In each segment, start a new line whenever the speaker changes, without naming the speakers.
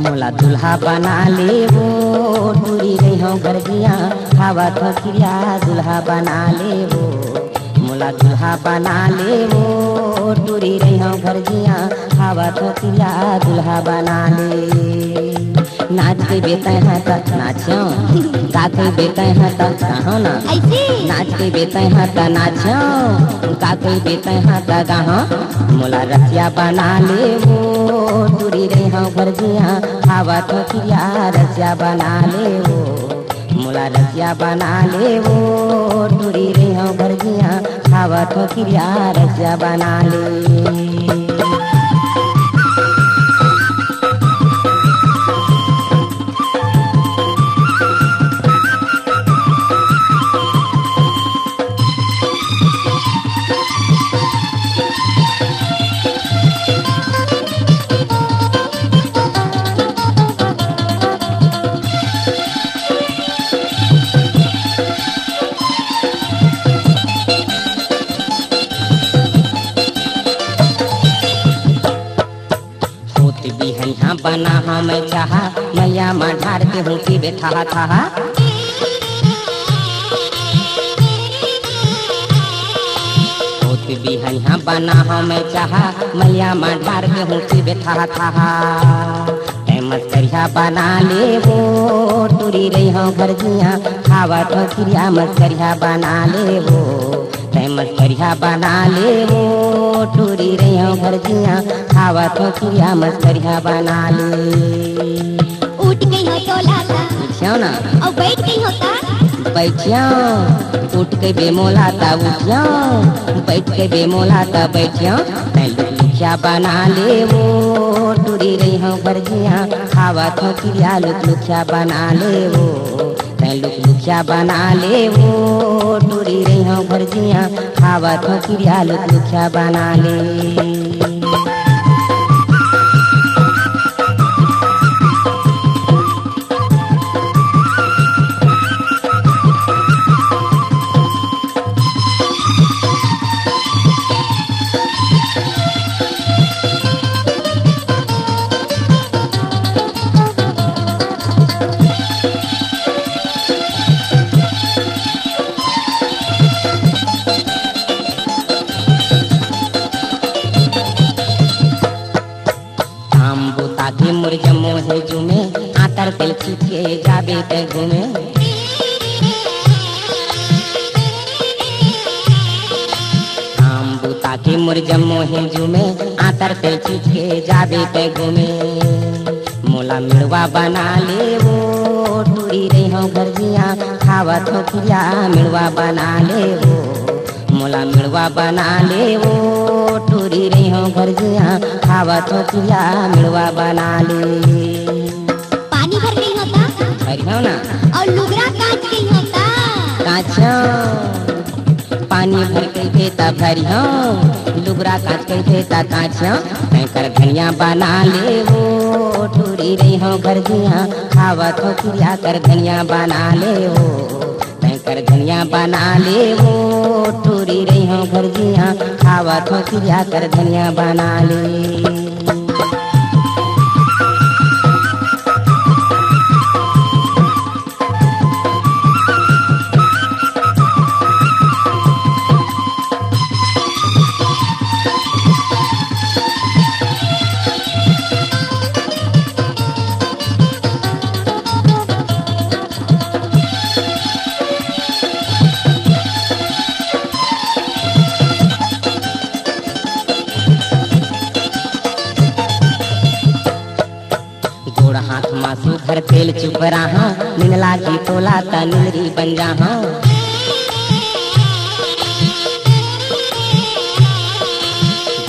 मोला दुल्हा बना ले वो टूरी रही हूँ गर्जिया खावा तो क्रिया दुल्हा बना ले वो मोला दुल्हा बना ले वो टूरी रही हूँ गर्जिया खावा तो क्रिया दुल्हा बना ले। नाच के बेते हैं तक नाचो गा के बेते हैं तक कहो ना नाच के बेते हैं तक नाचो गा के बेते हैं तक कहो मोला रसिया बना ले वो टूरी रही हूँ गर्जिया खावा तो क्रिया रसिया बना ले वो मोला रसिया बना ले वो टूरी रही हूँ गर्जिया खावा तो क्रिया रसिया बना ले। बिहनिया बना हमें चाहा मैया माँ ढार के हूँ की बैठा था बिहनिया बना हमें चाहा मैया माँ ढार के हूँ की बैठा था मस्करिया बना ले वो टूरी रही हूँ गर्जिया खावा तो क्रिया मस्करिया बना ले वो मस्करिया बना ले वो टूरी रही हूँ गर्जिया खावा तो क्रिया मस्करिया बना ले।
उठ गई हो तो लाता
उठियो ना
और बैठ गई होता
बैठियो उठ के बेमोला ता उठियो बैठ के बेमोला ता बैठियो लुखिया बना ले वो टूरी रही हूँ गर्जिया खावा तो क्रिया लुखिया बना ले वो लुखिया बना ले वो टूरी रही हूँ गर्जिया खावा तो क्रिया लुखिया बना ले। मुर्जमो है जुमे आतर तेल खींचे जाबे ते घूमे आम बूता के मुर्जमो है जुमे आतर तेल खींचे जाबे ते घूमे मोला मिड़वा बना ले वो टूरी रही हूँ गर्जिया खावा तो क्रिया मिड़वा बना ले वो मोला मिड़वा बना ले वो टूरी रही हूँ गर्जिया खावा तो क्रिया मिड़वा बना ले।
पानी भर गई होता
भरी हो ना
और लुगरा कांच गई होता
कांच पानी भर के देता भरी हो लुगरा कांच के देता कांच कर धनिया बना ले वो टूरी रही हूँ गर्जिया खावा तो क्रिया कर धनिया बना ले वो कर धनिया बना ले वो टूरी रही हूँ गर्जिया खावा तो क्रिया कर धनिया बना ले। हाथ मासू घर तेल चुप रहा निनला की टोला तनिरी बन रहा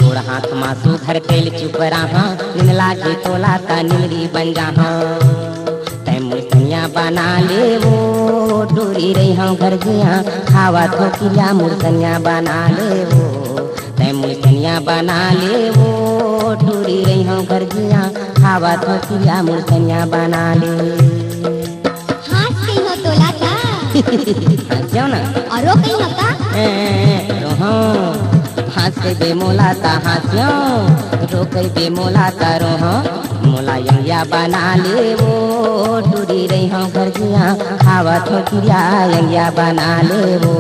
गोड़ हाथ मासू घर तेल चुप रहा निनला की टोला तनिरी बन रहा तै मुर्सनिया बना ले वो टूरी रही हूँ गर्जिया खावा तो क्रिया मुर्सनिया बना ले वो तै मुर्सनिया बना ले वो टूरी रही हूँ गर्जिया खावा तो क्रिया मुर्सनिया बना ले।
हाथ कहीं हो तो लाता
क्यों ना
और वो कहीं होता
रोहो हंस बे मोला ता हंसियो रोक बे मोला तारो हाँ मोला यंगिया बना ले वो टूरी रही हूँ घर जिया खावा थो किरिया यंगिया बना ले वो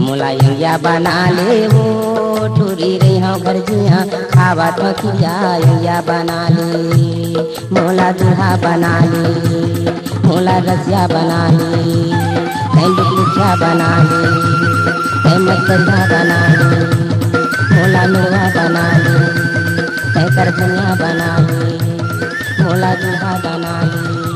मोला यंगिया बना ले वो टूरी रही हूँ घर जिया खावा थो किरिया यंगिया बना ले मोला दूल्हा बना ले मोला रसिया बना ले कहीं लुखिया बना ले कहीं मटरिया बना ले मोला मुर्गा बना ले कहीं करधनिया बना ले मोला दूल्हा बना ले।